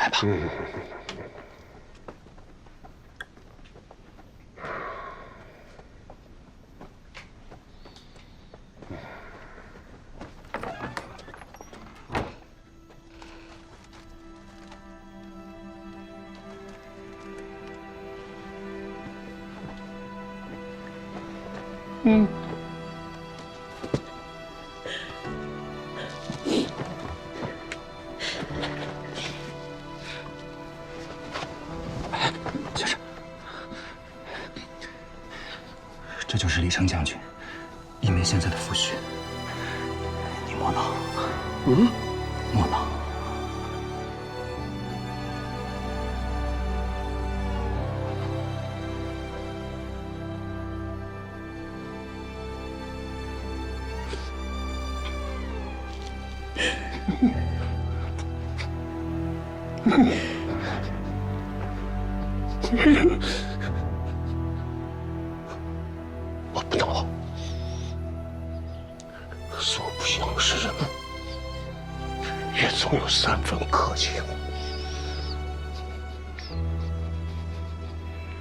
来吧。先生，这就是李成将军一梅现在的夫婿。你莫恼，莫恼。我不恼，所不相识，也总有3分客气。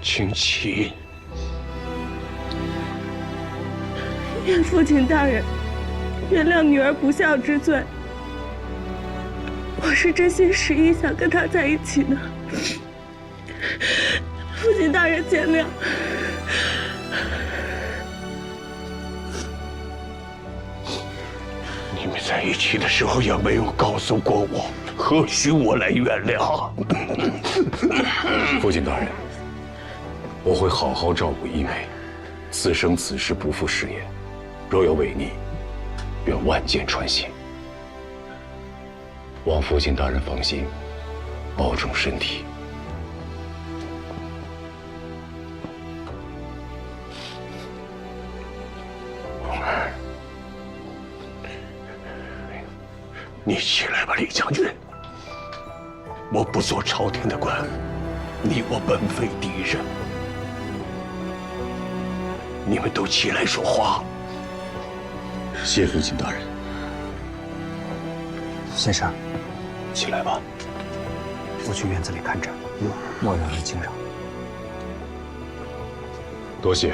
请起。愿父亲大人原谅女儿不孝之罪。我是真心实意想跟他在一起的，父亲大人见谅。你们在一起的时候也没有告诉过我，何须我来原谅？父亲大人，我会好好照顾一梅，此生此世不负誓言。若有违逆，愿万箭穿心。望父亲大人放心，保重身体。你起来吧，李将军。我不做朝廷的官，你我本非敌人。你们都起来说话。谢父亲大人。先生，起来吧。我去院子里看着，莫让人惊扰。多谢。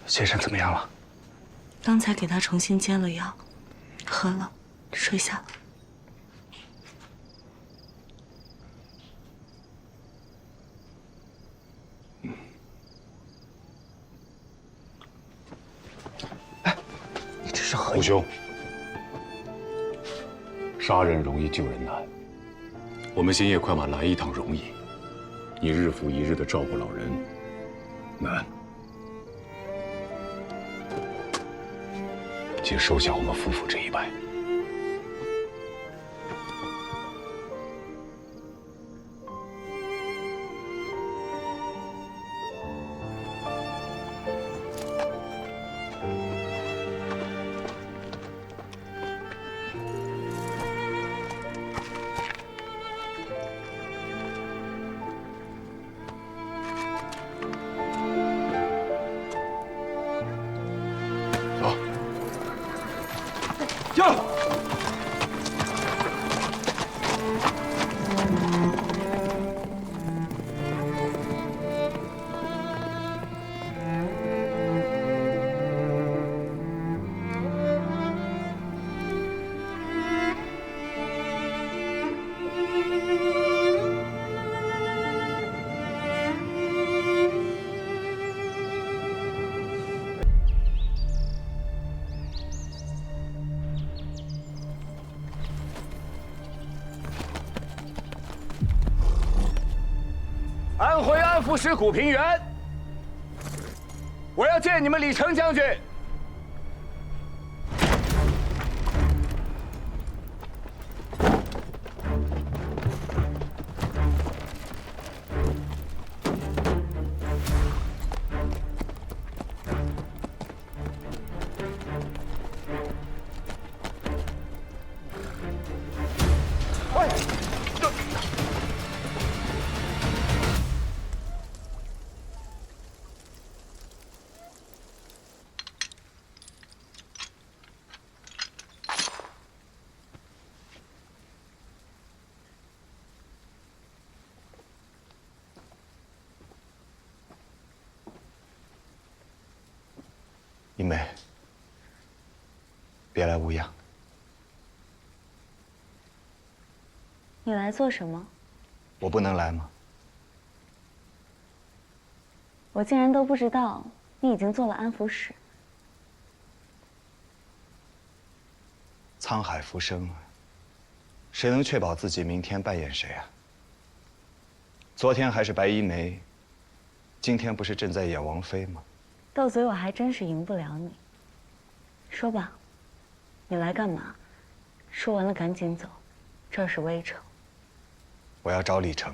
先生怎么样了？刚才给他重新煎了药，喝了，睡下了。你这是何意？虎兄，杀人容易救人难。我们星夜快马来一趟容易，你日复一日的照顾老人难。请收下我们夫妇这一拜。安抚使古平原，我要见你们李成将军。一梅，别来无恙。你来做什么？我不能来吗？我竟然都不知道你已经做了安抚使。沧海浮生，谁能确保自己明天扮演谁啊？昨天还是白衣梅，今天不是正在演王妃吗？斗嘴我还真是赢不了你。说吧，你来干嘛？说完了赶紧走，这儿是微城。我要找李成。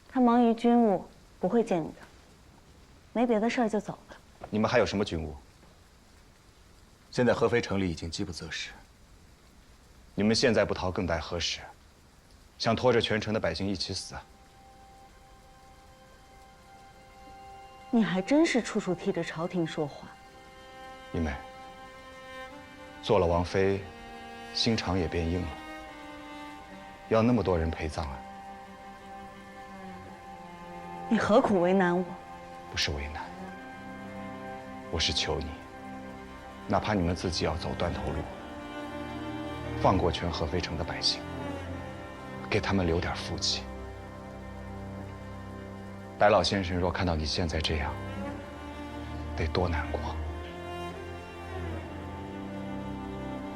他忙于军务，不会见你的。没别的事儿就走了。你们还有什么军务？现在合肥城里已经饥不择食，你们现在不逃更待何时？想拖着全城的百姓一起死啊？你还真是处处替着朝廷说话。一梅，做了王妃，心肠也变硬了，要那么多人陪葬啊？你何苦为难我？不是为难，我是求你，哪怕你们自己要走断头路，放过全合肥城的百姓，给他们留点福气。白老先生若看到你现在这样，得多难过。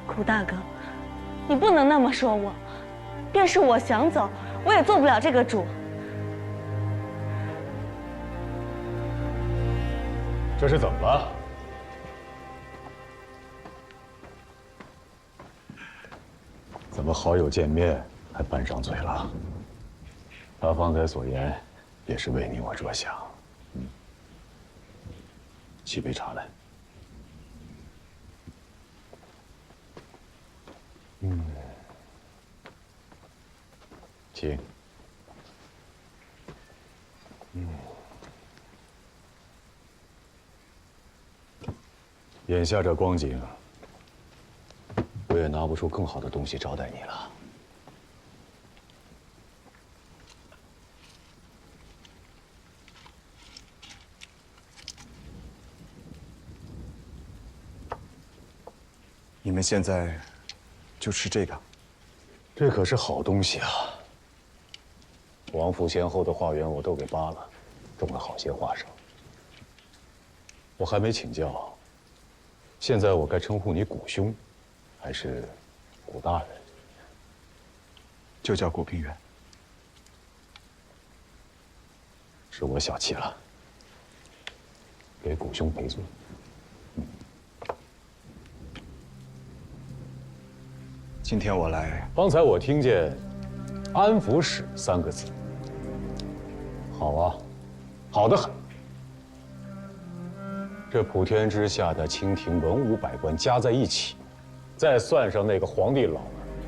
苦大哥，你不能那么说我。便是我想走，我也做不了这个主。这是怎么了？怎么好友见面还拌上嘴了？他方才所言，也是为你我着想。沏杯茶来。请。眼下这光景，我也拿不出更好的东西招待你了。你们现在就吃这个？这可是好东西啊！王府先后的花园我都给扒了，种了好些花生。我还没请教，现在我该称呼你古兄，还是古大人？就叫古平原。是我小气了，给古兄赔罪。今天我来，刚才我听见“安抚使”3个字，好啊，好得很。这普天之下的清廷文武百官加在一起，再算上那个皇帝老儿，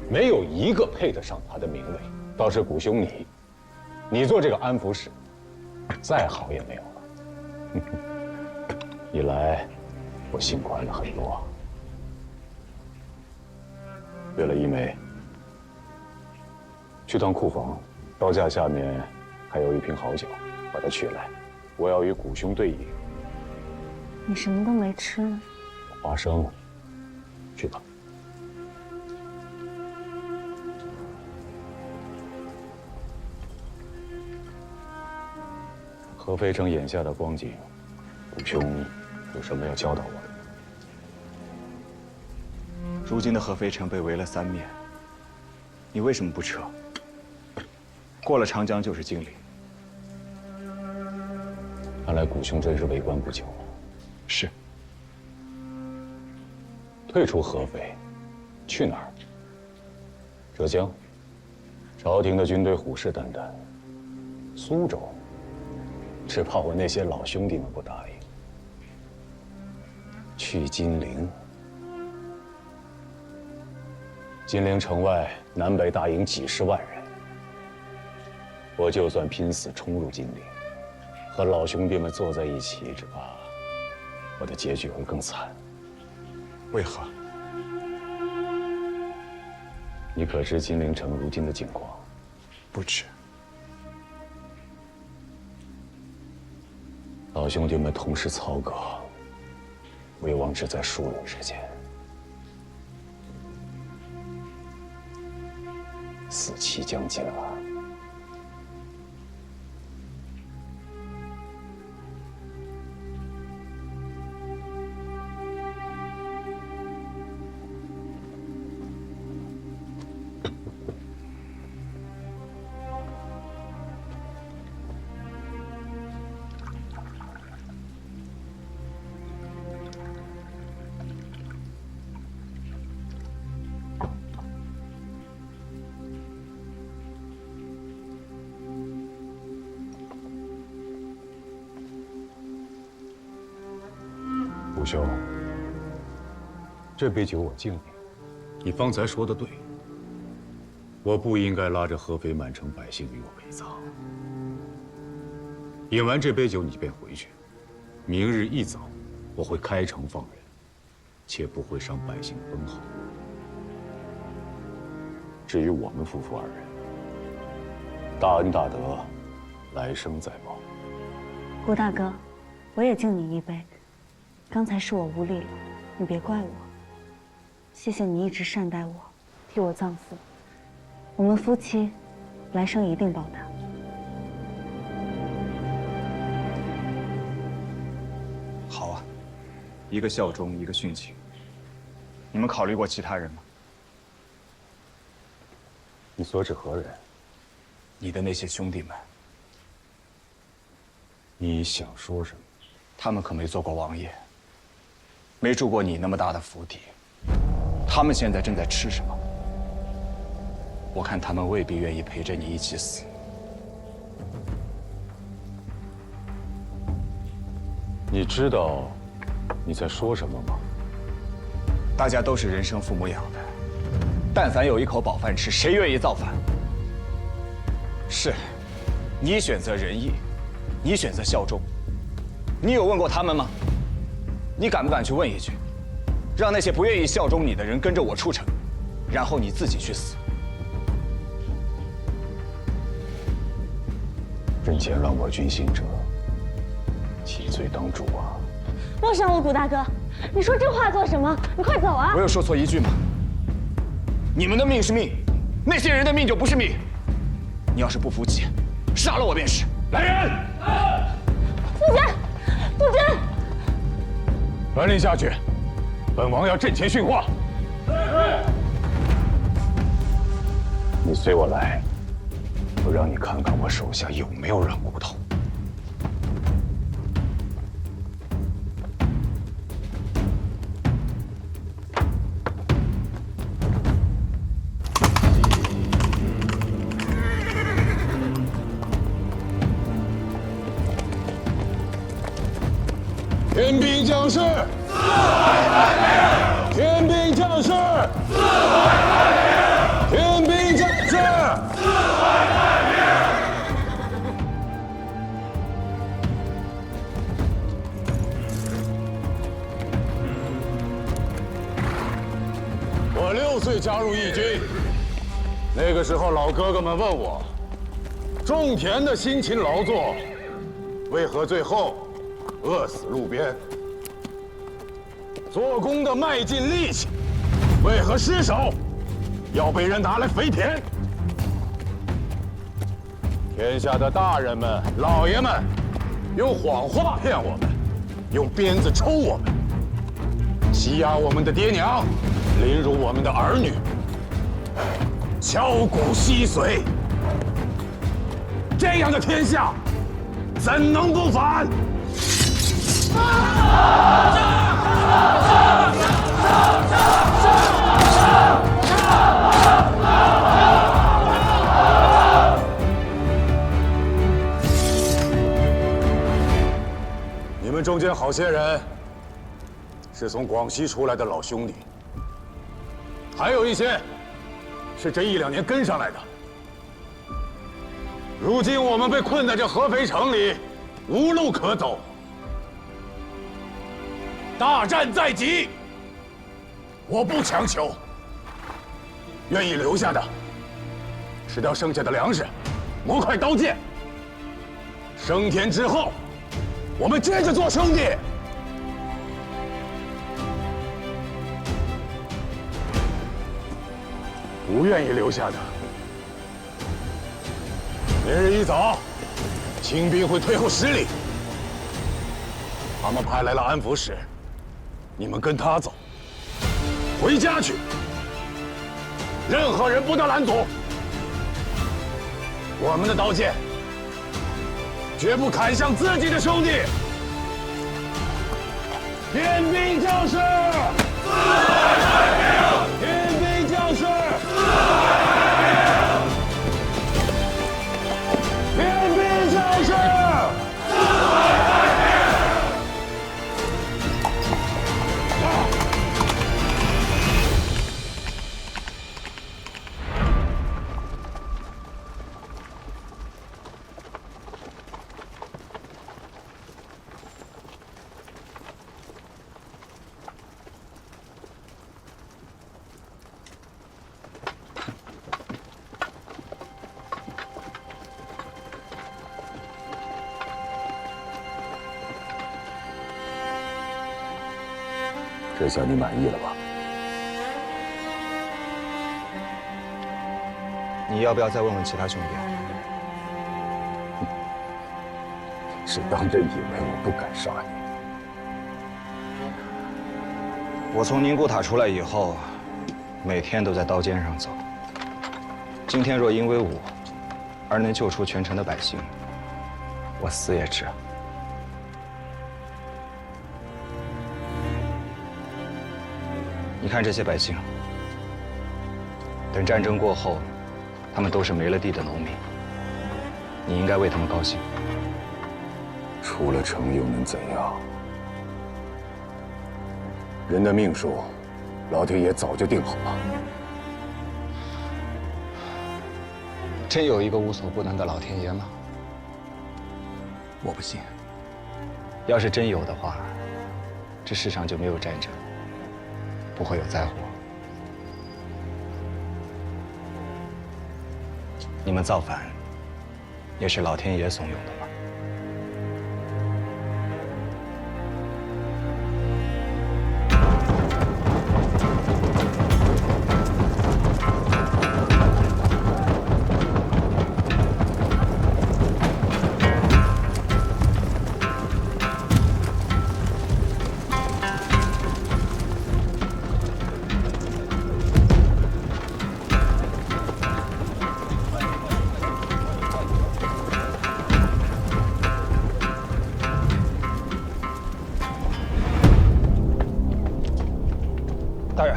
没有一个配得上他的名位。倒是古兄你做这个安抚使，再好也没有了。一来，我心宽了很多。对了，一梅，去趟库房，刀架下面还有一瓶好酒，把它取来，我要与古兄对饮。你什么都没吃呢？花生，去吧。合肥城眼下的光景，古兄有什么要教导我的？如今的合肥城被围了3面，你为什么不撤？过了长江就是金陵。看来谷兄真是为官不久。是。退出合肥，去哪儿？浙江。朝廷的军队虎视眈眈。苏州，只怕我那些老兄弟们不答应。去金陵。金陵城外南北大营几十万人，我就算拼死冲入金陵，和老兄弟们坐在一起，只怕我的结局会更惨。为何？你可知金陵城如今的境况？不知。老兄弟们同时操戈，危亡只在数日之间。死期将近了。谷兄，这杯酒我敬你。你方才说的对，我不应该拉着合肥满城百姓与我陪葬。饮完这杯酒，你便回去。明日一早，我会开城放人，且不会伤百姓分毫。至于我们夫妇二人，大恩大德，来生再报。谷大哥，我也敬你一杯。刚才是我无礼了，你别怪我。谢谢你一直善待我，替我葬父。我们夫妻，来生一定报答。好啊，一个效忠，一个殉情。你们考虑过其他人吗？你所指何人？你的那些兄弟们。你想说什么？他们可没做过王爷。没住过你那么大的府邸，他们现在正在吃什么？我看他们未必愿意陪着你一起死。你知道你在说什么吗？大家都是人生父母养的，但凡有一口饱饭吃，谁愿意造反？是，你选择仁义，你选择效忠，你有问过他们吗？你敢不敢去问一句，让那些不愿意效忠你的人跟着我出城，然后你自己去死？人前乱我军心者，其罪当诛啊！莫伤我，谷大哥，你说这话做什么？你快走啊！我有说错一句吗？你们的命是命，那些人的命就不是命。你要是不服气，杀了我便是。来人！夫君，夫君！传令下去，本王要阵前训话。你随我来，我让你看看我手下有没有软骨头。天兵将士，天兵将士，天兵将士。我6岁加入义军，那个时候老哥哥们问我，种田的辛勤劳作，为何最后饿死路边？做工的卖尽力气，为何失手要被人拿来肥田？天下的大人们、老爷们，用谎话骗我们，用鞭子抽我们，欺压我们的爹娘，凌辱我们的儿女，敲骨吸髓。这样的天下，怎能不反？你们中间好些人是从广西出来的老兄弟，还有一些是这1、2年跟上来的。如今我们被困在这合肥城里，无路可走。大战在即，我不强求。愿意留下的，吃掉剩下的粮食，磨块刀剑。升天之后，我们接着做兄弟。不愿意留下的，明日一早，清兵会退后10里。他们派来了安抚使，你们跟他走，回家去。任何人不得拦阻。我们的刀剑绝不砍向自己的兄弟。天兵将士，天兵将士，天兵将士。这下你满意了吧？你要不要再问问其他兄弟？是当真以为我不敢杀你？我从宁古塔出来以后，每天都在刀尖上走。今天若因为我而能救出全城的百姓，我死也值。你看这些百姓，等战争过后，他们都是没了地的农民。你应该为他们高兴。出了城又能怎样？人的命数，老天爷早就定好了。真有一个无所不能的老天爷吗？我不信。要是真有的话，这世上就没有战争，不会有灾祸。你们造反，也是老天爷怂恿的吗？大人，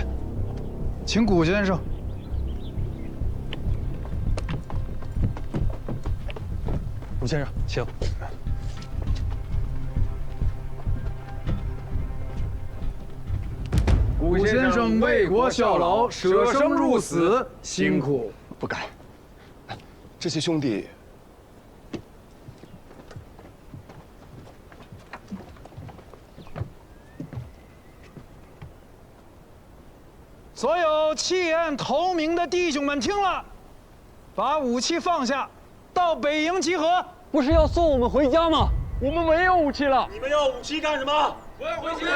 请谷先生。谷先生，请。谷先生为国效劳，舍生入死，辛苦。不敢，这些兄弟所有弃暗投明的弟兄们，听了，把武器放下，到北营集合。不是要送我们回家吗？我们没有武器了。你们要武器干什么？回家！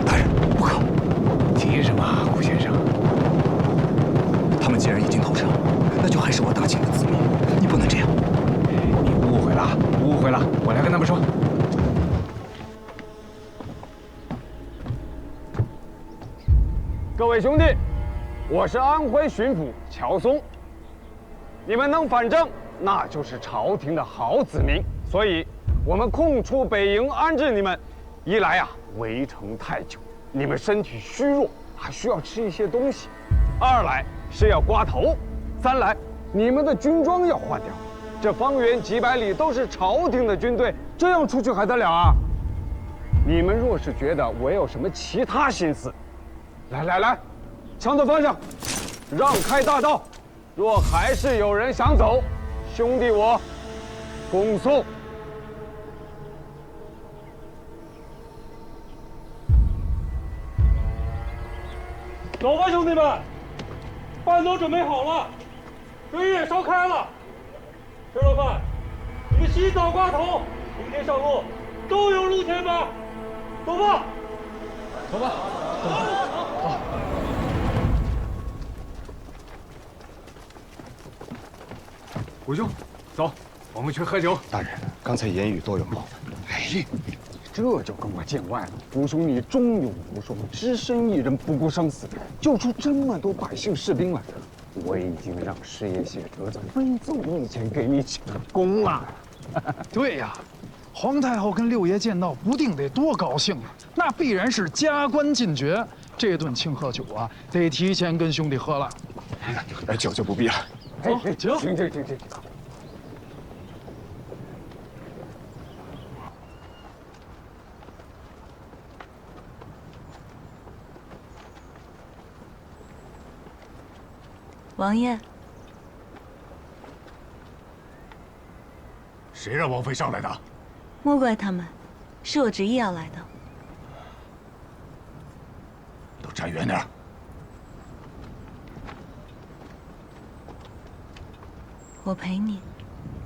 大人，不可！急什么，谷先生？他们既然已经投降，那就还是我大清的子民，你不能这样。你误会了。各位兄弟，我是安徽巡抚乔松。你们能反正，那就是朝廷的好子民。所以，我们空出北营安置你们，一来呀，围城太久，你们身体虚弱，还需要吃一些东西；二来是要刮头；三来你们的军装要换掉。这方圆几百里都是朝廷的军队，这样出去还得了啊？你们若是觉得我有什么其他心思，来，枪的方向，让开大道。若还是有人想走，兄弟我恭送。走吧，兄弟们，饭都准备好了，水也烧开了。吃了饭，你们洗澡刮头，明天上路都有路钱吧。走吧，走吧，走。虎兄，走，我们去喝酒。大人，刚才言语多有冒犯。哎，这就跟我见外了。虎兄，你忠勇无双，只身一人不顾生死，救出这么多百姓士兵来。我已经让师爷谢哲在非奏面前给你请功了。对呀，皇太后跟六爷见到，不定得多高兴啊！那必然是加官进爵。这顿庆贺酒啊，得提前跟兄弟喝了。酒就不必了。走，请。请。王爷，谁让王妃上来的？莫怪他们，是我执意要来的。都站远点。我陪你，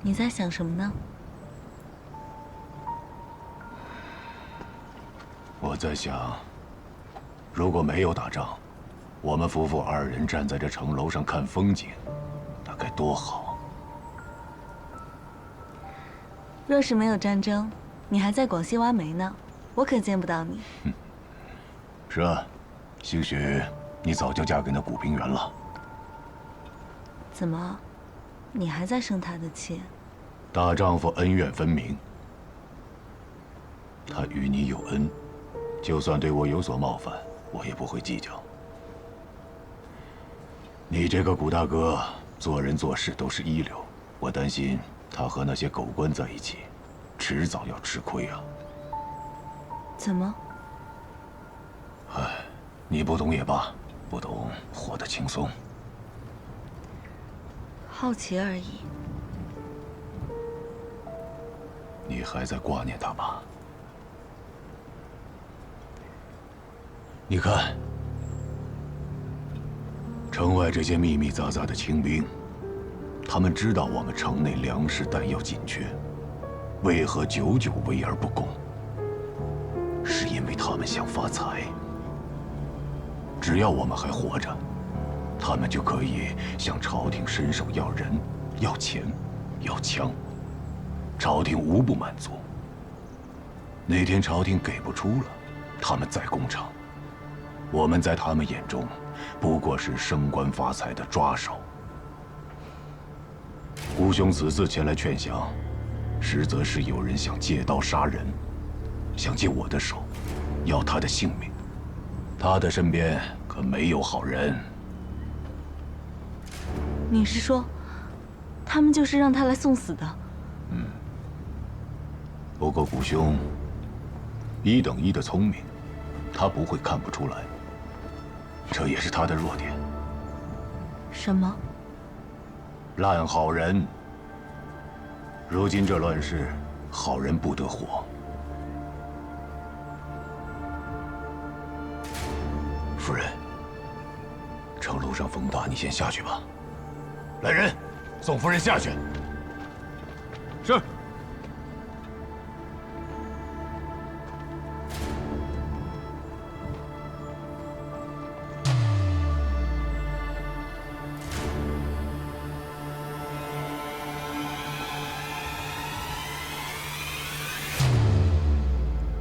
你在想什么呢？我在想，如果没有打仗，我们夫妇二人站在这城楼上看风景，那该多好。若是没有战争，你还在广西挖煤呢，我可见不到你。是啊，兴许你早就嫁给那古平原了。怎么，你还在生他的气？大丈夫恩怨分明，他与你有恩，就算对我有所冒犯，我也不会计较。你这个古大哥做人做事都是一流，我担心他和那些狗官在一起，迟早要吃亏啊。怎么？唉，你不懂也罢，不懂活得轻松。好奇而已。你还在挂念他吧？你看，城外这些密密匝匝的清兵，他们知道我们城内粮食弹药紧缺，为何久久围而不攻？是因为他们想发财。只要我们还活着，他们就可以向朝廷伸手要人、要钱、要枪，朝廷无不满足。哪天朝廷给不出了，他们再攻城，我们在他们眼中不过是升官发财的抓手。孤兄此次前来劝降，实则是有人想借刀杀人，想借我的手，要他的性命。他的身边可没有好人。你是说，他们就是让他来送死的？不过古兄一等一的聪明，他不会看不出来，这也是他的弱点。什么？烂好人。如今这乱世，好人不得活。夫人，城楼上风大，你先下去吧。来人，送夫人下去。是。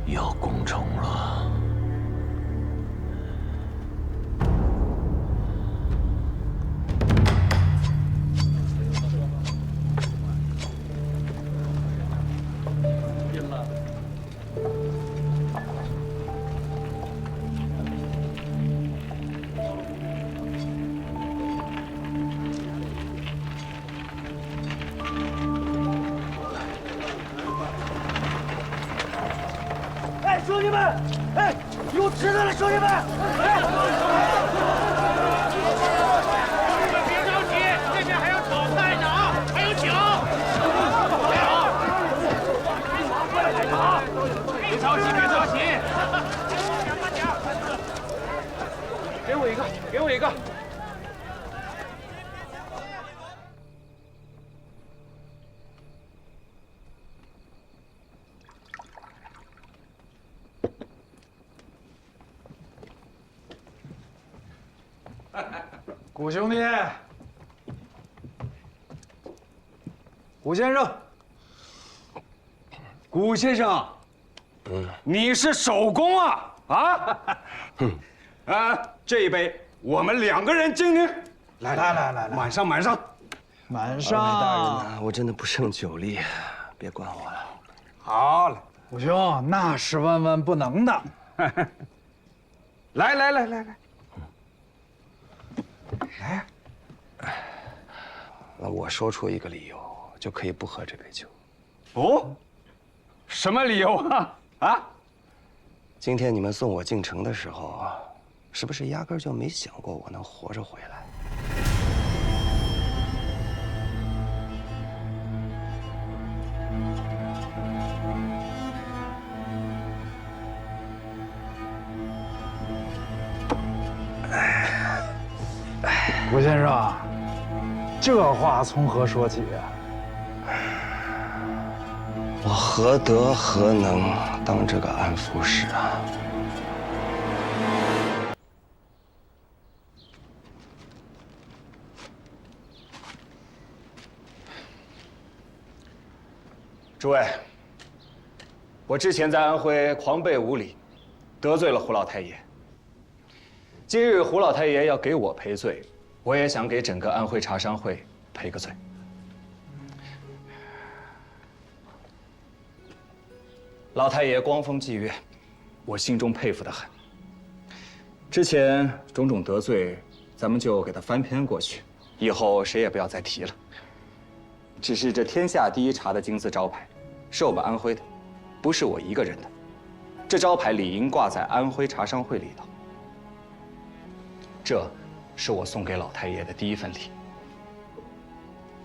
要攻城了。有吃的了，兄弟们！别着急，这边还有炒菜呢啊，还有酒。别着急，别着急。给我一个，给我一个。古兄弟，古先生，古先生，你是手工啊啊！这一杯我们2个人敬您。来，满上。满上。大人，我真的不胜酒力，别管我了。好嘞，古兄，那是万万不能的。来。那我说出一个理由，就可以不喝这杯酒。哦，什么理由啊？今天你们送我进城的时候，是不是压根就没想过我能活着回来？古先生，这话从何说起啊？我何德何能当这个安抚使啊？诸位，我之前在安徽狂悖无礼，得罪了胡老太爷。今日胡老太爷要给我赔罪，我也想给整个安徽茶商会赔个罪。老太爷光风霁月，我心中佩服得很。之前种种得罪，咱们就给他翻篇过去，以后谁也不要再提了。只是这天下第一茶的金字招牌，是我们安徽的，不是我一个人的。这招牌理应挂在安徽茶商会里头。这是我送给老太爷的第一份礼。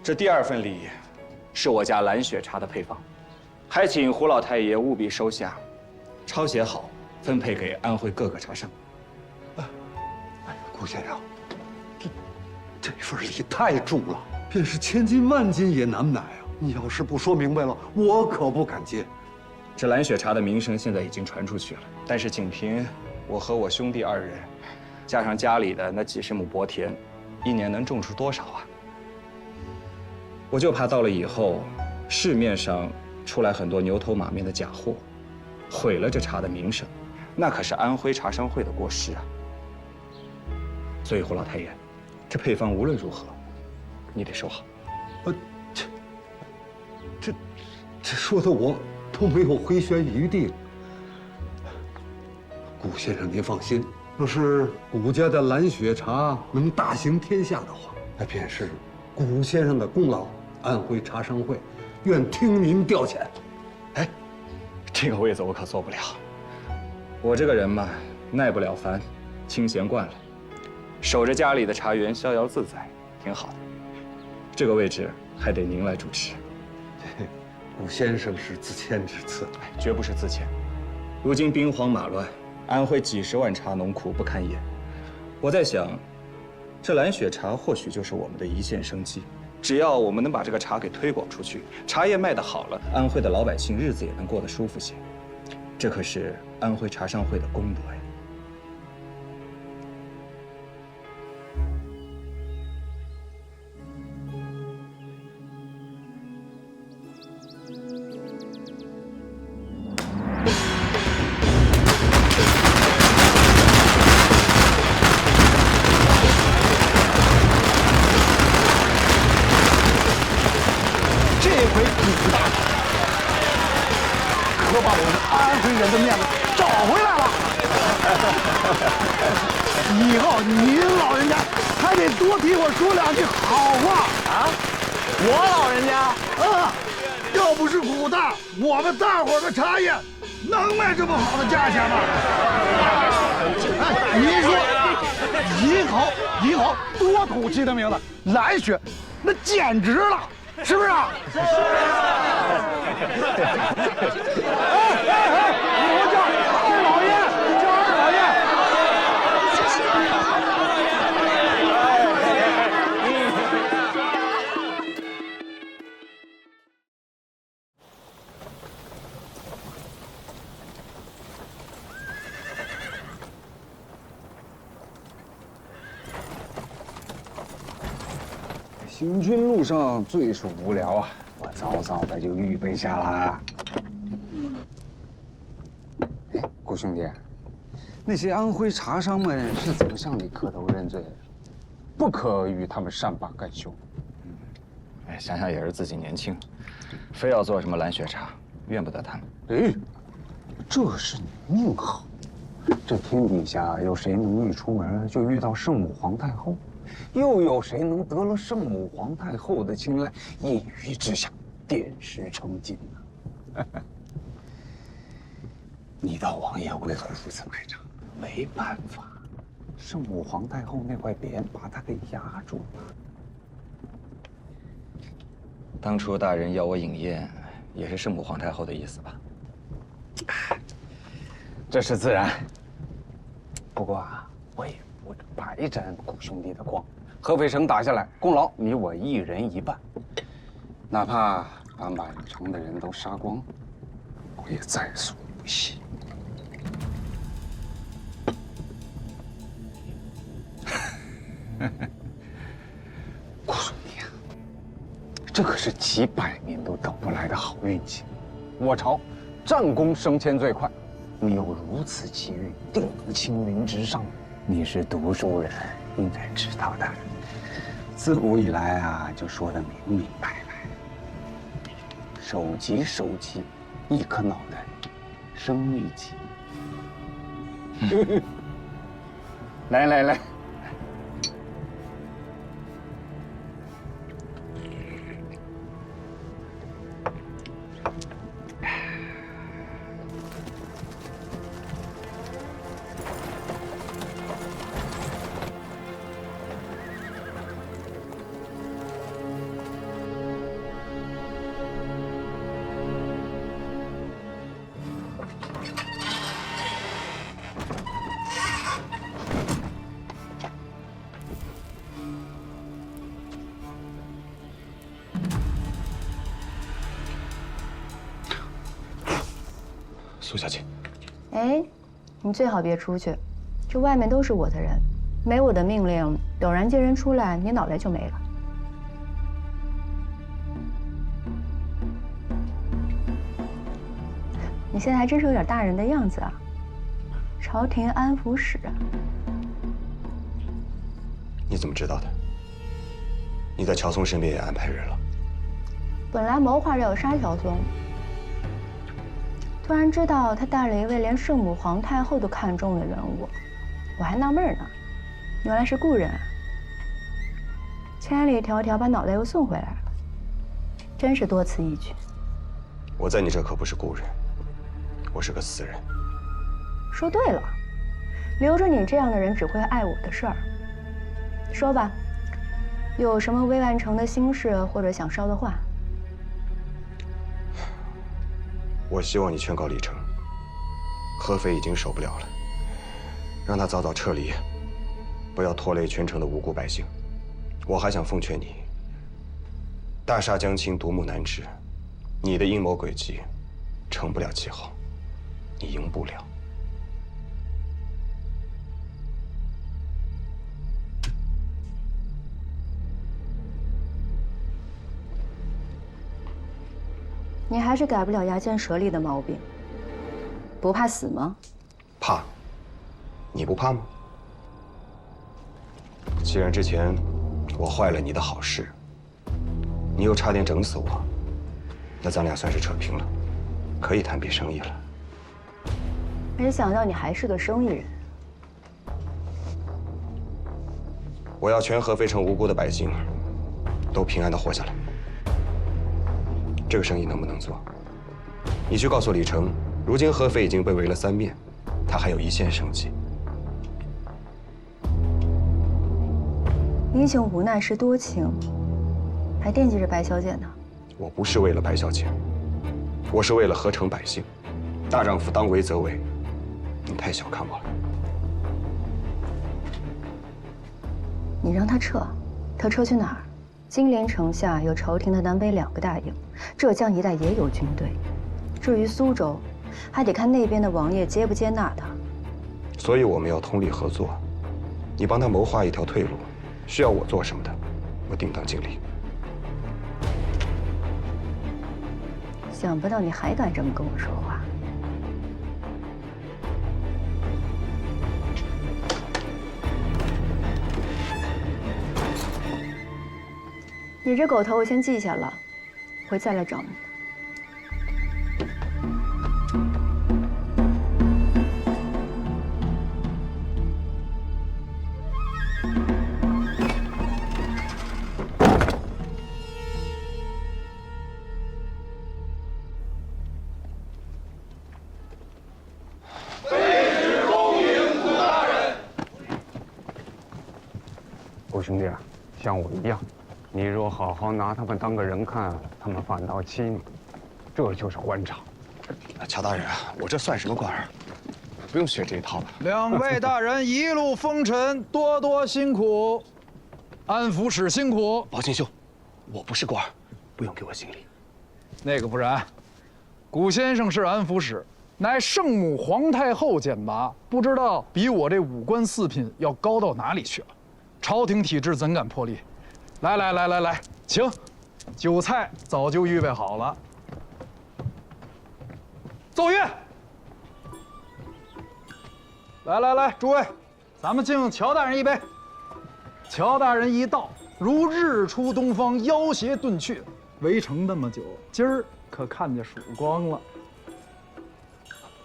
这第2份礼，是我家蓝雪茶的配方，还请胡老太爷务必收下，抄写好，分配给安徽各个茶商。顾先生，这份礼太重了，便是千金万金也难买啊！你要是不说明白了，我可不敢接。这蓝雪茶的名声现在已经传出去了，但是仅凭我和我兄弟2人，加上家里的那几10亩薄田，1年能种出多少啊？我就怕到了以后，市面上出来很多牛头马面的假货，毁了这茶的名声，那可是安徽茶商会的过失啊。所以胡老太爷，这配方无论如何，你得收好。这说的我都没有回旋余地了。顾先生您放心，要是顾家的蓝雪茶能大行天下的话，那便是顾先生的功劳。安徽茶商会愿听您调遣。哎，这个位子我可做不了。我这个人嘛，耐不了烦，清闲惯了，守着家里的茶园，逍遥自在，挺好的。这个位置还得您来主持。顾先生是自谦之词，绝不是自谦。如今兵荒马乱，安徽几10万茶农苦不堪言。我在想，这蓝雪茶或许就是我们的一线生机。只要我们能把这个茶给推广出去，茶叶卖得好了，安徽的老百姓日子也能过得舒服些。这可是安徽茶商会的功德呀。可把我们安徽人的面子找回来了。以后您老人家还得多替我说2句好话啊！我老人家，要不是古大，我们大伙儿的茶叶能卖这么好的价钱吗？以后多土气的名字，蓝雪，那简直了，是不是啊？是。哎，以后叫二老爷，叫二老爷。行军路上最是无聊啊，我早早的就预备下了。哎，顾兄弟，那些安徽茶商们是怎么向你磕头认罪的？不可与他们善罢甘休。哎，想想也是自己年轻，非要做什么蓝雪茶，怨不得他们。哎，这是你命好，这天底下有谁能一出门就遇到圣母皇太后？又有谁能得了圣母皇太后的青睐，一鱼之下，点石成金呢？你到王爷贵族府怎么来着？没办法，圣母皇太后那块匾把他给压住了。当初大人要我饮宴，也是圣母皇太后的意思吧？这是自然。不过啊，我也不白沾顾兄弟的光。合肥城打下来，功劳你我一人一半。哪怕把满城的人都杀光，我也在所不惜。顾兄弟啊，这可是几百年都等不来的好运气。我朝战功升迁最快，你有如此机遇，定能青云直上。你是读书人，应该知道的。自古以来啊，就说得明明白白。首级，一颗脑袋，生一级。来。苏小姐，哎，你最好别出去，这外面都是我的人，没我的命令，陡然接人出来，你脑袋就没了。你现在还真是有点大人的样子啊！朝廷安抚使啊！你怎么知道的？你在乔松身边也安排人了？本来谋划着要杀乔松。突然知道他带了一位连圣母皇太后都看中的人物，我还纳闷呢，原来是故人啊！千里迢迢把脑袋又送回来了，真是多此一举。我在你这可不是故人，我是个死人。说对了，留着你这样的人只会碍我的事儿。说吧，有什么未完成的心事或者想捎的话？我希望你劝告李成，合肥已经守不了了，让他早早撤离，不要拖累全城的无辜百姓。我还想奉劝你，大厦将倾，独木难支，你的阴谋诡计成不了气候，你赢不了。你还是改不了牙尖舌利的毛病。不怕死吗？怕。你不怕吗？既然之前我坏了你的好事，你又差点整死我，那咱俩算是扯平了，可以谈笔生意了。没想到你还是个生意人。我要全合肥城无辜的百姓都平安的活下来。这个生意能不能做？你去告诉李成，如今合肥已经被围了3面，他还有一线生机。英雄无奈是多情，还惦记着白小姐呢。我不是为了白小姐，我是为了河城百姓。大丈夫当为则为，你太小看我了。你让他撤，他撤去哪儿？金莲城下有朝廷的南北2个大营，浙江一带也有军队。至于苏州，还得看那边的王爷接不接纳他。所以我们要通力合作，你帮他谋划一条退路，需要我做什么的，我定当尽力。想不到你还敢这么跟我说话。你这狗头我先记下了，回再来找你。狗兄弟啊，像我一样。你若好好拿他们当个人看，他们反倒欺你，这就是官场。乔大人，我这算什么官儿？不用学这一套了。2位大人一路风尘，多多辛苦。安抚使辛苦。宝庆兄，我不是官儿，不用给我行礼。那个不然，古先生是安抚使，乃圣母皇太后简拔，不知道比我这5官4品要高到哪里去了。朝廷体制怎敢破例？来，请，酒菜早就预备好了。奏乐。来，诸位，咱们敬乔大人一杯。乔大人一到，如日出东方，妖邪遁去。围城那么久，今儿可看见曙光了。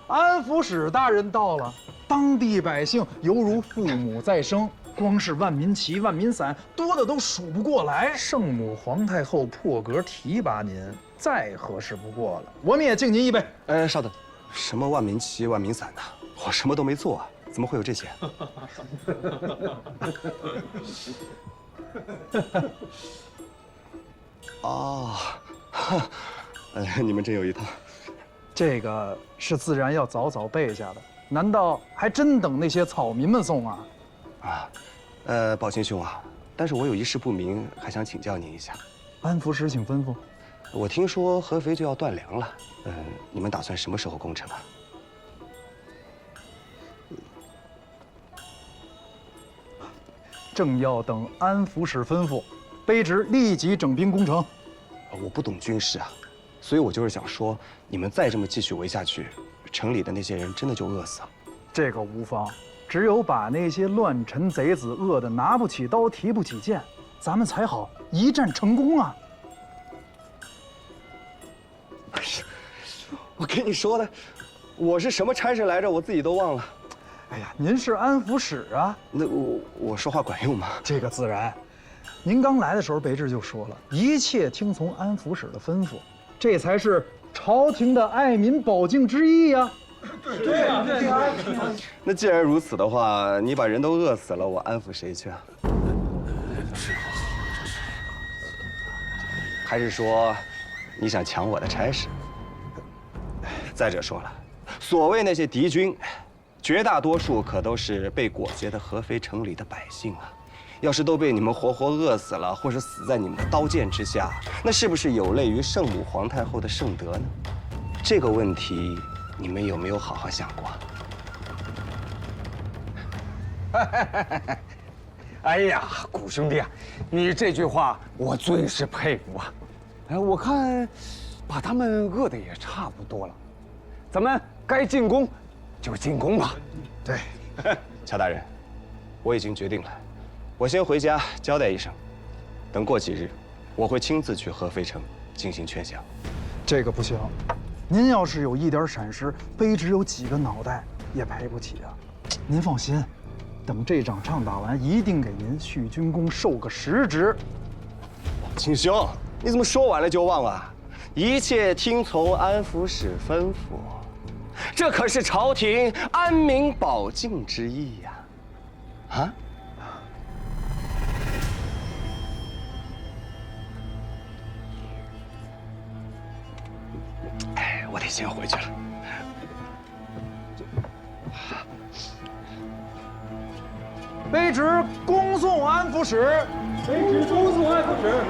安抚使大人到了，当地百姓犹如父母再生。光是万民旗、万民伞，多的都数不过来。圣母皇太后破格提拔您，再合适不过了。我们也敬您一杯。稍等，什么万民旗、万民伞呢？我什么都没做啊，怎么会有这些？哦，你们真有一套。这个是自然要早早备下的，难道还真等那些草民们送啊？宝清兄啊，但是我有一事不明，还想请教您一下。安抚使，请吩咐。我听说合肥就要断粮了，你们打算什么时候攻城啊？正要等安抚使吩咐，卑职立即整兵攻城。我不懂军事啊，所以我就是想说，你们再这么继续围下去，城里的那些人真的就饿死了。这个无妨。只有把那些乱臣贼子饿得拿不起刀、提不起剑，咱们才好一战成功啊！哎呀，我跟你说的，我是什么差事来着，我自己都忘了。哎呀，您是安抚使啊，那我说话管用吗？这个自然。您刚来的时候，卑职就说了，一切听从安抚使的吩咐，这才是朝廷的爱民保境之意呀。对啊，那既然如此的话，你把人都饿死了，我安抚谁去啊？还是说，你想抢我的差事？再者说了，所谓那些敌军，绝大多数可都是被裹挟的合肥城里的百姓啊。要是都被你们活活饿死了，或是死在你们的刀剑之下，那是不是有悖于圣母皇太后的圣德呢？这个问题，你们有没有好好想过？哎呀，古兄弟啊，你这句话我最是佩服啊！哎，我看把他们饿得也差不多了，咱们该进攻就进攻吧。对，乔大人，我已经决定了，我先回家交代一声，等过几日，我会亲自去合肥城进行劝降。这个不行，您要是有一点闪失，卑职有几个脑袋也赔不起啊。您放心，等这场仗打完，一定给您续军功，授个实职。秦兄，你怎么说完了就忘了？一切听从安抚使吩咐，这可是朝廷安民保境之意呀！啊？得先回去了。卑职恭送安抚使。卑职恭送安抚使。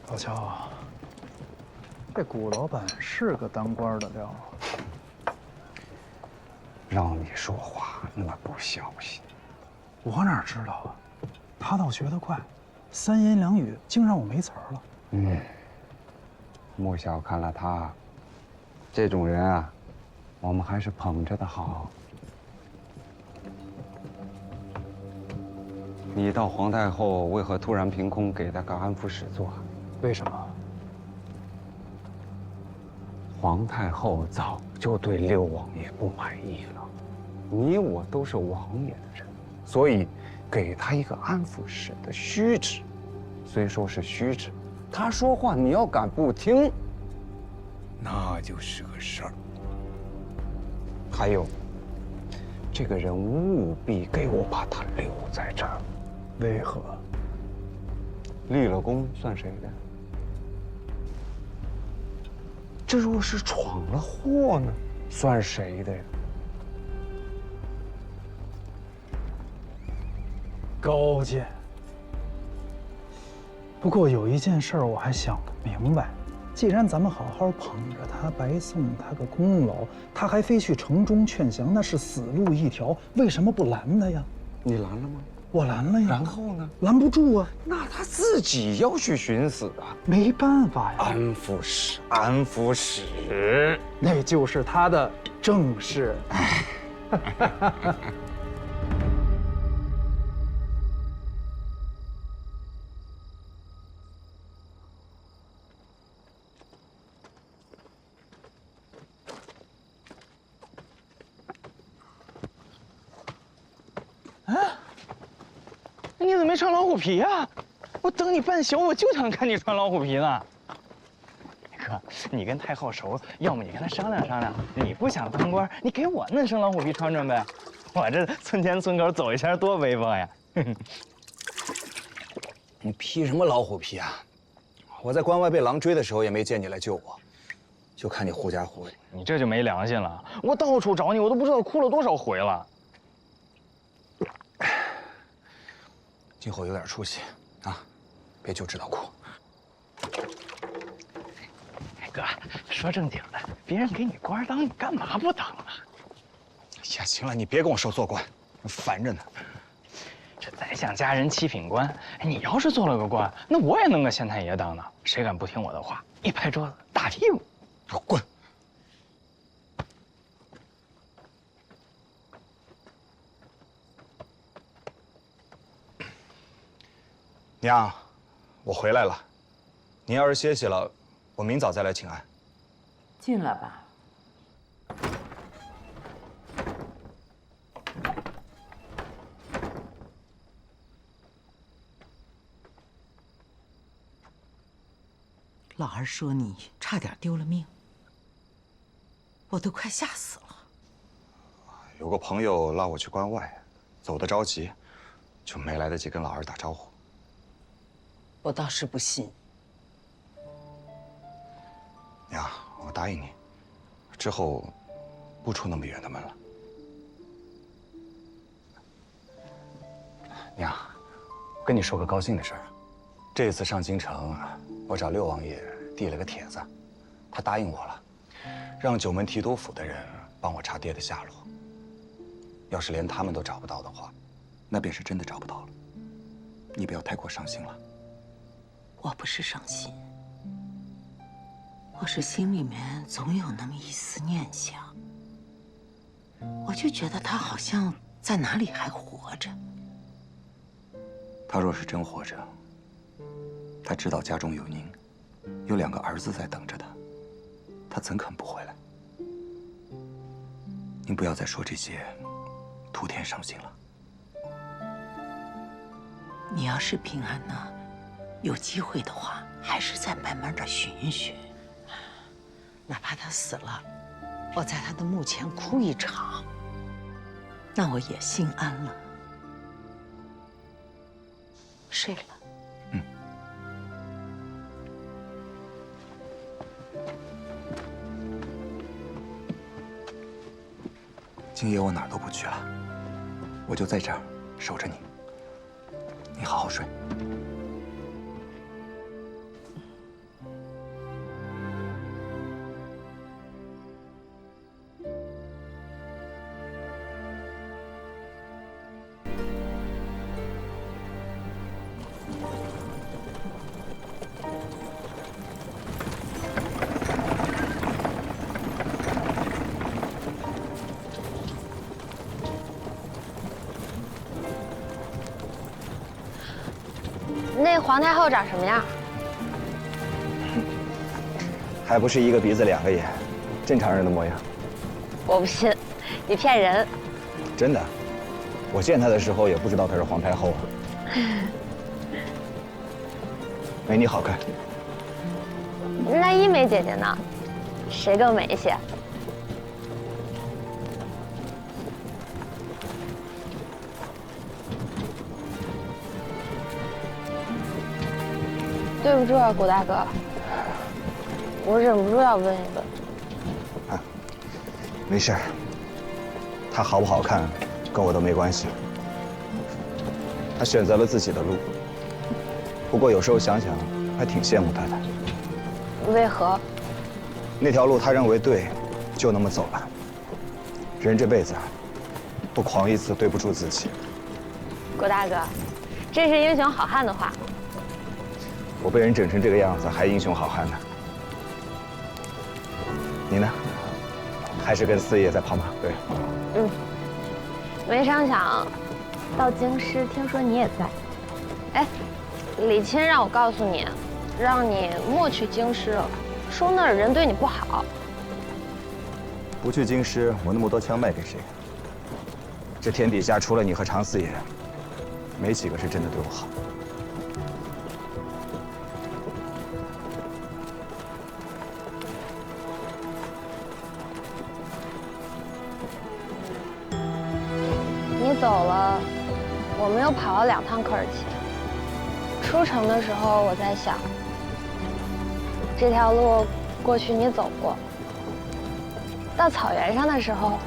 老乔，这谷老板是个当官的料。让你说话那么不小心，我哪知道啊？他倒学得快，三言两语竟让我没词儿了。莫小看了他，这种人啊，我们还是捧着的好。你到皇太后为何突然凭空给他个安抚使做？为什么？皇太后早就对六王爷不满意了，你我都是王爷的人，所以给他一个安抚使的虚职。虽说是虚职，他说话你要敢不听，那就是个事儿。还有，这个人务必给我把他留在这儿。为何？立了功算谁的？这若是闯了祸呢，算谁的呀？高见。不过有一件事儿我还想不明白，既然咱们好好捧着他，白送他个功劳，他还非去城中劝降，那是死路一条，为什么不拦他呀？你拦了吗？我拦了呀。然后呢？拦不住啊。那他自己要去寻死啊！没办法呀。安抚使，安抚使，那就是他的正事。你怎么没穿老虎皮啊？我等你半宿，我就想看你穿老虎皮呢。哥，你跟太后熟，要么你跟她商量商量。你不想当官，你给我弄身老虎皮穿穿呗。我这村前村口走一圈多威风呀！你披什么老虎皮啊？我在关外被狼追的时候也没见你来救我，就看你狐假虎威。你这就没良心了！我到处找你，我都不知道哭了多少回了。今后有点出息啊，别就知道哭。哥，说正经的，别人给你官当，你干嘛不当啊？呀，行了，你别跟我说做官，烦着呢。这宰相家人七品官，你要是做了个官，那我也弄个县太爷当呢。谁敢不听我的话，一拍桌子打屁股，滚！娘，我回来了。您要是歇息了，我明早再来请安。进来吧。老儿说你差点丢了命，我都快吓死了。有个朋友拉我去关外，走得着急，就没来得及跟老二打招呼。我倒是不信。娘，我答应你，之后不出那么远的门了。娘，跟你说个高兴的事儿，这次上京城，我找六王爷递了个帖子，他答应我了，让九门提督府的人帮我查爹的下落。要是连他们都找不到的话，那便是真的找不到了。你不要太过伤心了。我不是伤心，我是心里面总有那么一丝念想，我就觉得他好像在哪里还活着。他若是真活着，他知道家中有您，有2个儿子在等着他，他怎肯不回来？您不要再说这些徒添伤心了。你要是平安呢，有机会的话，还是再慢慢的寻寻。哪怕他死了，我在他的墓前哭一场，那我也心安了。睡了。今夜我哪儿都不去了，我就在这儿守着你。你好好睡。那皇太后长什么样？还不是一个鼻子两个眼，正常人的模样。我不信，你骗人。真的，我见她的时候也不知道她是皇太后啊。没你好看。那一梅姐姐呢？谁更美一些？对不住啊，谷大哥，我忍不住要问一问。没事儿，她好不好看，跟我都没关系。她选择了自己的路，不过有时候想想，还挺羡慕她的。为何？那条路她认为对，就那么走了。人这辈子，不狂一次对不住自己。谷大哥，这是英雄好汉的话。我被人整成这个样子，还英雄好汉呢。你呢？还是跟四爷在跑马？对。嗯。没成想，到京师听说你也在。哎，李钦让我告诉你，让你莫去京师了，说那儿人对你不好。不去京师，我那么多枪卖给谁？这天底下除了你和常四爷，没几个是真的对我好。你走了，我们又跑了2趟科尔沁。出城的时候，我在想，这条路过去你走过；到草原上的时候，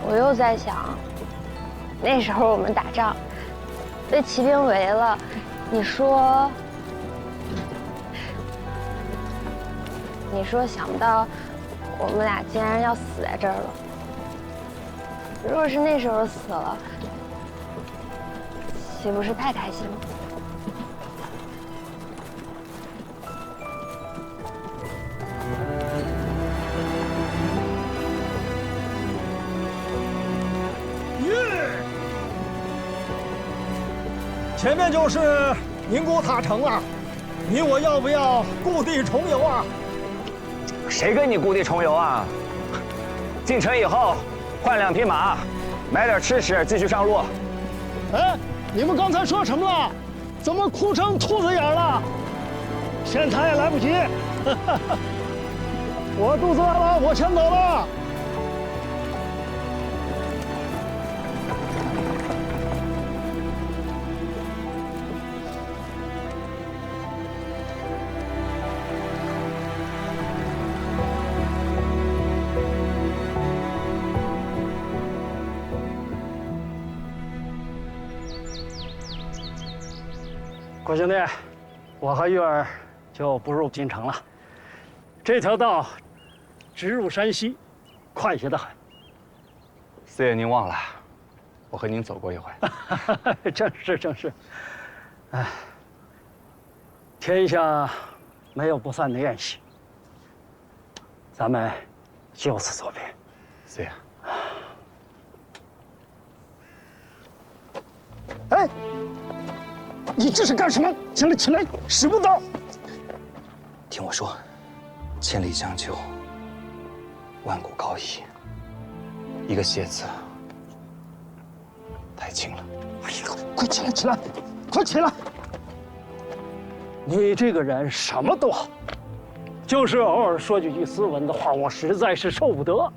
我又在想，那时候我们打仗，被骑兵围了，你说想不到我们俩竟然要死在这儿了。如果是那时候死了，岂不是太开心了？前面就是宁古塔城了，你我要不要故地重游啊？谁跟你故地重游啊？进城以后换2匹马，买点吃食，继续上路。哎，你们刚才说什么了？怎么哭成兔子眼了？现在也来不及。我肚子饿了，我先走了。郭兄弟，我和玉儿就不入京城了。这条道直入山西，快捷得很。四爷您忘了，我和您走过一回。正是。哎，天下没有不散的宴席，咱们就此作别。四爷。哎。你这是干什么？起来，使不得！听我说，千里将就，万古高义。一个谢字，太轻了。哎呀，快起来，快起来！你这个人什么都好，就是偶尔说几句斯文的话，我实在是受不得。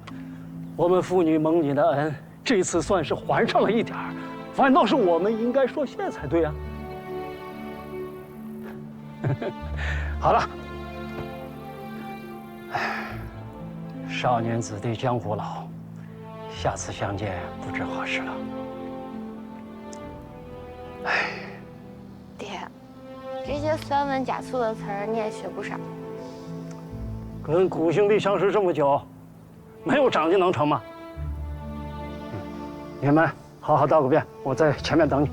我们父女蒙你的恩，这次算是还上了一点儿，反倒是我们应该说谢才对啊。好了，少年子弟江湖老，下次相见不知何时了。爹，这些三文甲簇的词儿你也学不少。跟古兄弟相识这么久，没有长进能成吗？你们好好道个别，我在前面等你。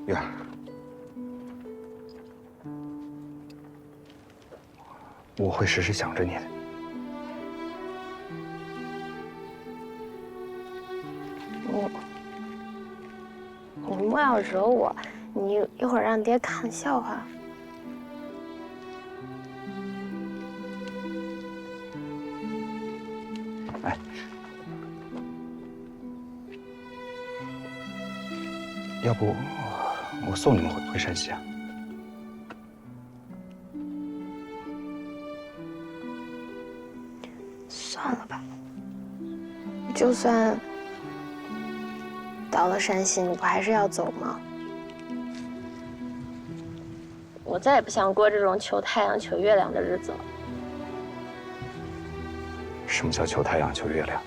月儿，我会时时想着你的。你莫要惹我，你一会儿让爹看笑话。哎，要不我送你们回山西啊？算了吧，就算到了山西，你不还是要走吗？我再也不想过这种求太阳、求月亮的日子了。什么叫求太阳、求月亮？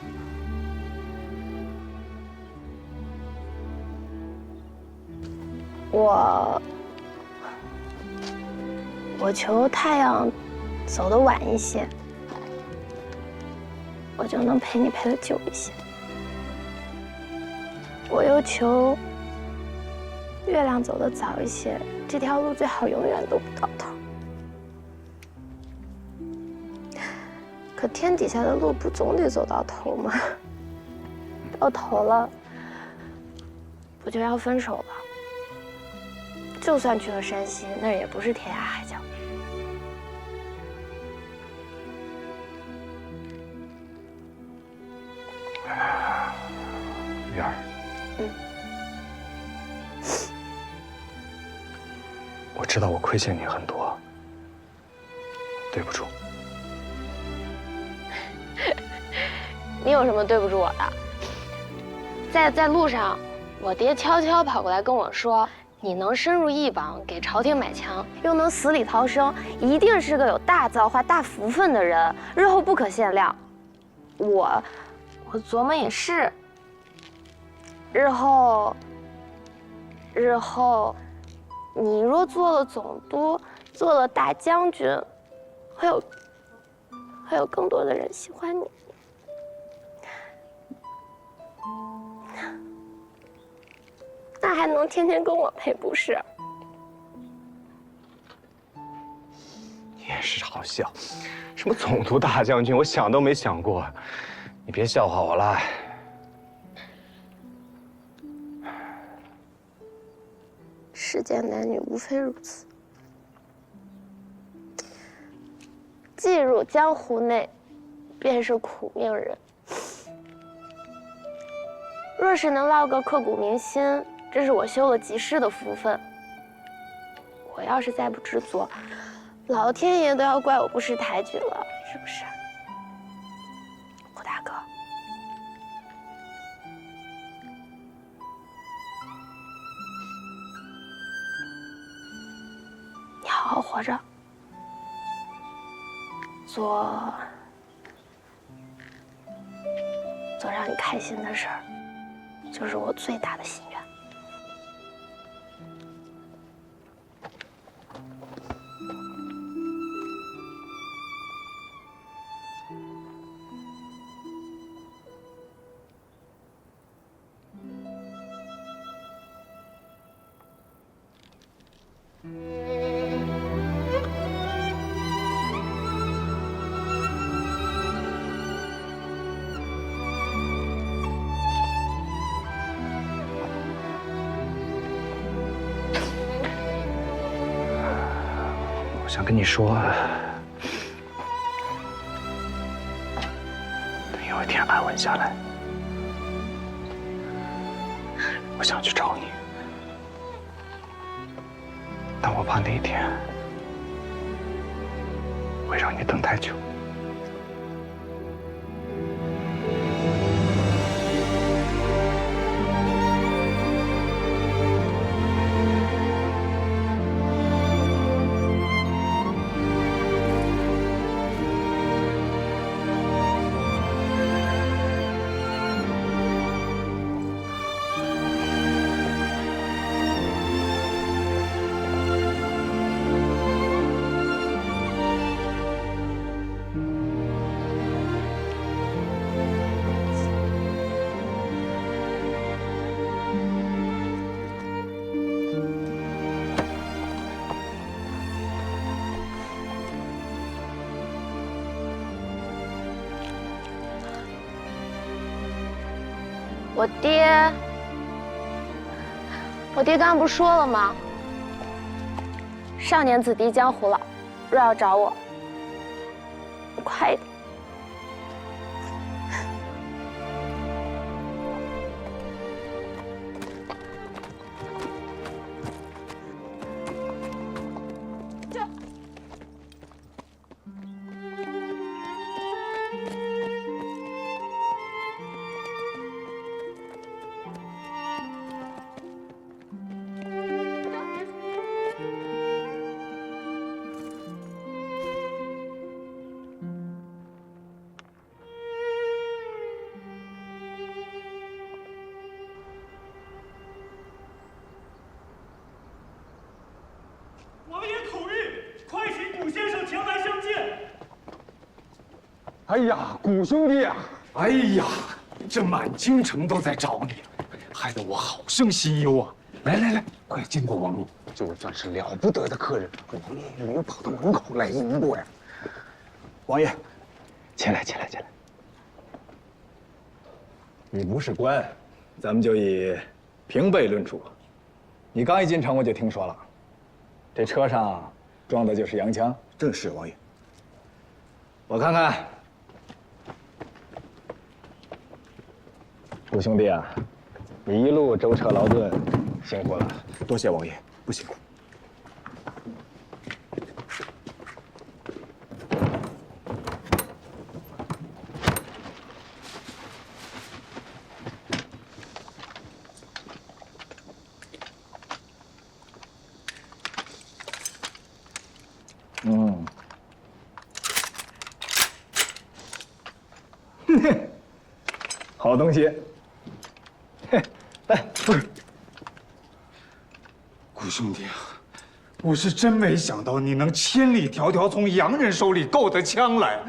我求太阳走得晚一些，我就能陪你陪得久一些。我又求月亮走得早一些，这条路最好永远都不到头。可天底下的路不总得走到头吗？到头了，不就要分手了？就算去了山西，那也不是天涯海角。月儿，我知道我亏欠你很多，对不住。你有什么对不住我的？在路上，我爹悄悄跑过来跟我说，你能深入义邦，给朝廷买枪，又能死里逃生，一定是个有大造化、大福分的人，日后不可限量。我琢磨也是，日后，你若做了总督，做了大将军，会有更多的人喜欢你。那还能天天跟我陪不是？你也是好笑，什么总督大将军，我想都没想过。你别笑话我了。世间男女无非如此，既入江湖内，便是苦命人。若是能落个刻骨铭心，这是我修了极世的福分。我要是再不知足，老天爷都要怪我不识抬举了，是不是？胡大哥，你好好活着，做让你开心的事儿，就是我最大的心愿。想跟你说，等有一天安稳下来，我想去找你，但我怕那一天会让你等太久。我爹刚刚不是说了吗？少年子弟江湖老，若要找我，快一点。哎呀，古兄弟啊！哎呀，这满京城都在找你，害得我好生心忧啊！来来来，快经过王爷，就算是了不得的客人，王爷也没有跑到门口来迎过呀。王爷，前来，前来，前来。你不是官，咱们就以平辈论处。你刚一进城，我就听说了，这车上装的就是洋枪。正是，王爷。我看看。古兄弟啊，你一路舟车劳顿，辛苦了。多谢王爷，不辛苦。好东西。来，不是，古兄弟啊，我是真没想到你能千里迢迢从洋人手里购得枪来，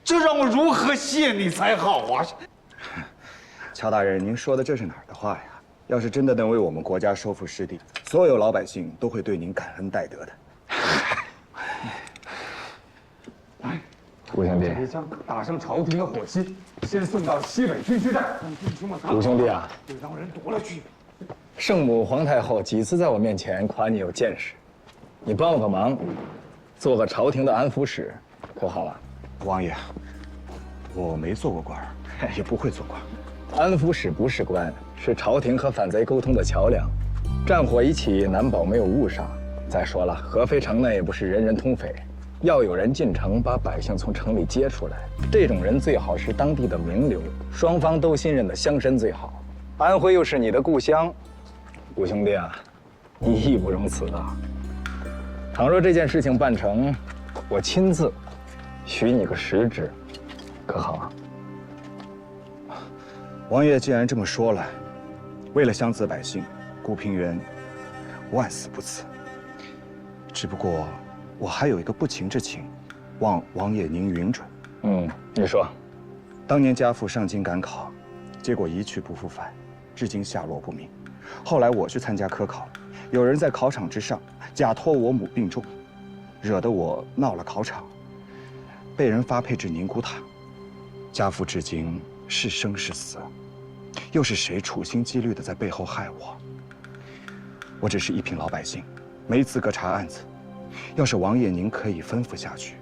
这让我如何谢你才好啊！乔大人，您说的这是哪儿的话呀？要是真的能为我们国家收复失地，所有老百姓都会对您感恩戴德的。古兄弟，这枪打上朝廷的火心，先送到西北军区站，让弟兄们古兄弟啊，对让人夺了去。圣母皇太后几次在我面前夸你有见识，你帮我个忙，做个朝廷的安抚使，可好了？王爷，我没做过官，也不会做官。安抚使不是官，是朝廷和反贼沟通的桥梁。战火一起，难保没有误杀。再说了，合肥城内不是人人通匪。要有人进城，把百姓从城里接出来，这种人最好是当地的名流，双方都信任的乡绅最好。安徽又是你的故乡，古兄弟啊，你义不容辞啊！倘若这件事情办成，我亲自许你个实职，可好啊？王爷既然这么说了，为了乡子百姓，顾平原万死不辞。只不过。我还有一个不情之请，望王爷您允准。你说。当年家父上京赶考，结果一去不复返，至今下落不明。后来我去参加科考，有人在考场之上假托我母病重，惹得我闹了考场，被人发配至宁古塔。家父至今是生是死，又是谁处心积虑的在背后害我？我只是一贫老百姓，没资格查案子。要是王爷您可以吩咐下去，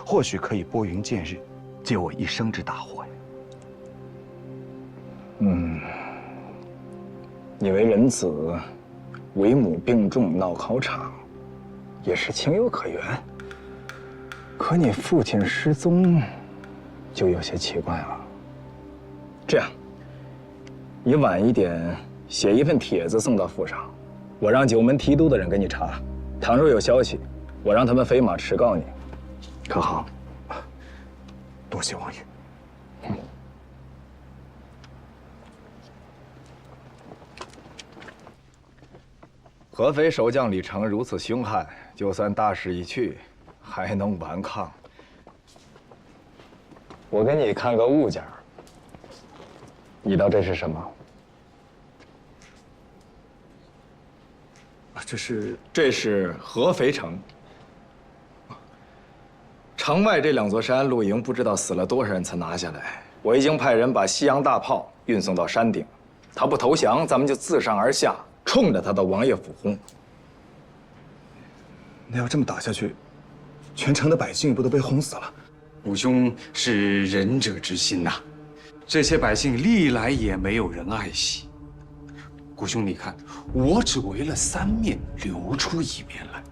或许可以拨云见日，解我一生之大祸呀。你为人子，为母病重闹考场，也是情有可原。可你父亲失踪，就有些奇怪了。这样，你晚一点写一份帖子送到府上，我让九门提督的人给你查，倘若有消息，我让他们飞马迟告你，可好？多谢王爷。合肥守将李成如此凶悍，就算大势已去，还能顽抗？我给你看个物件，你道这是什么？这是合肥城。城外这2座山露营，不知道死了多少人才拿下来。我已经派人把西洋大炮运送到山顶，他不投降，咱们就自上而下，冲着他的王爷府轰。那要这么打下去，全城的百姓不都被轰死了？武兄是仁者之心呐，这些百姓历来也没有人爱惜。谷兄，你看，我只围了3面，留出1面来。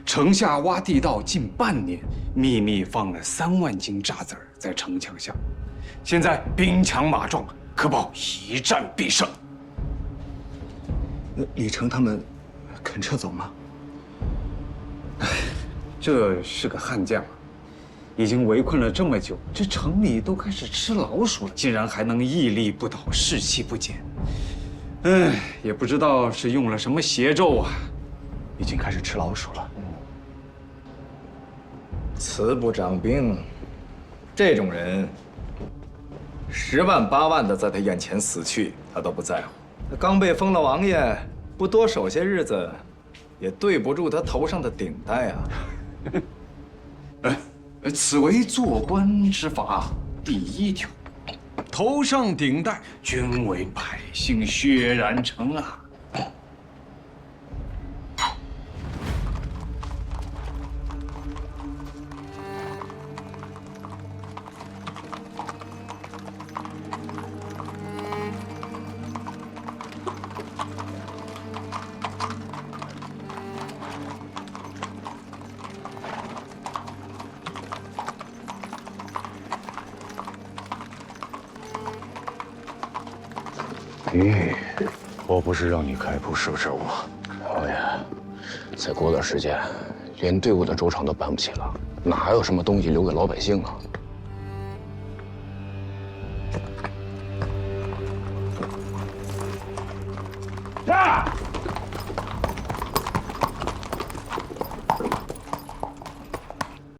城下挖地道近半年，秘密放了3万斤渣子在城墙下。现在兵强马壮，可保一战必胜。李成他们肯撤走吗？这是个悍将，已经围困了这么久，这城里都开始吃老鼠了，竟然还能屹立不倒，士气不减。也不知道是用了什么邪咒啊，已经开始吃老鼠了。慈不掌兵，这种人，10万8万的在他眼前死去，他都不在乎。他刚被封了王爷，不多守些日子，也对不住他头上的顶戴啊。此为做官之法第1条，头上顶戴，均为百姓血染成啊。我不是让你开铺收拾我，王爷，再过段时间，连队伍的粥厂都搬不起了，哪还有什么东西留给老百姓啊？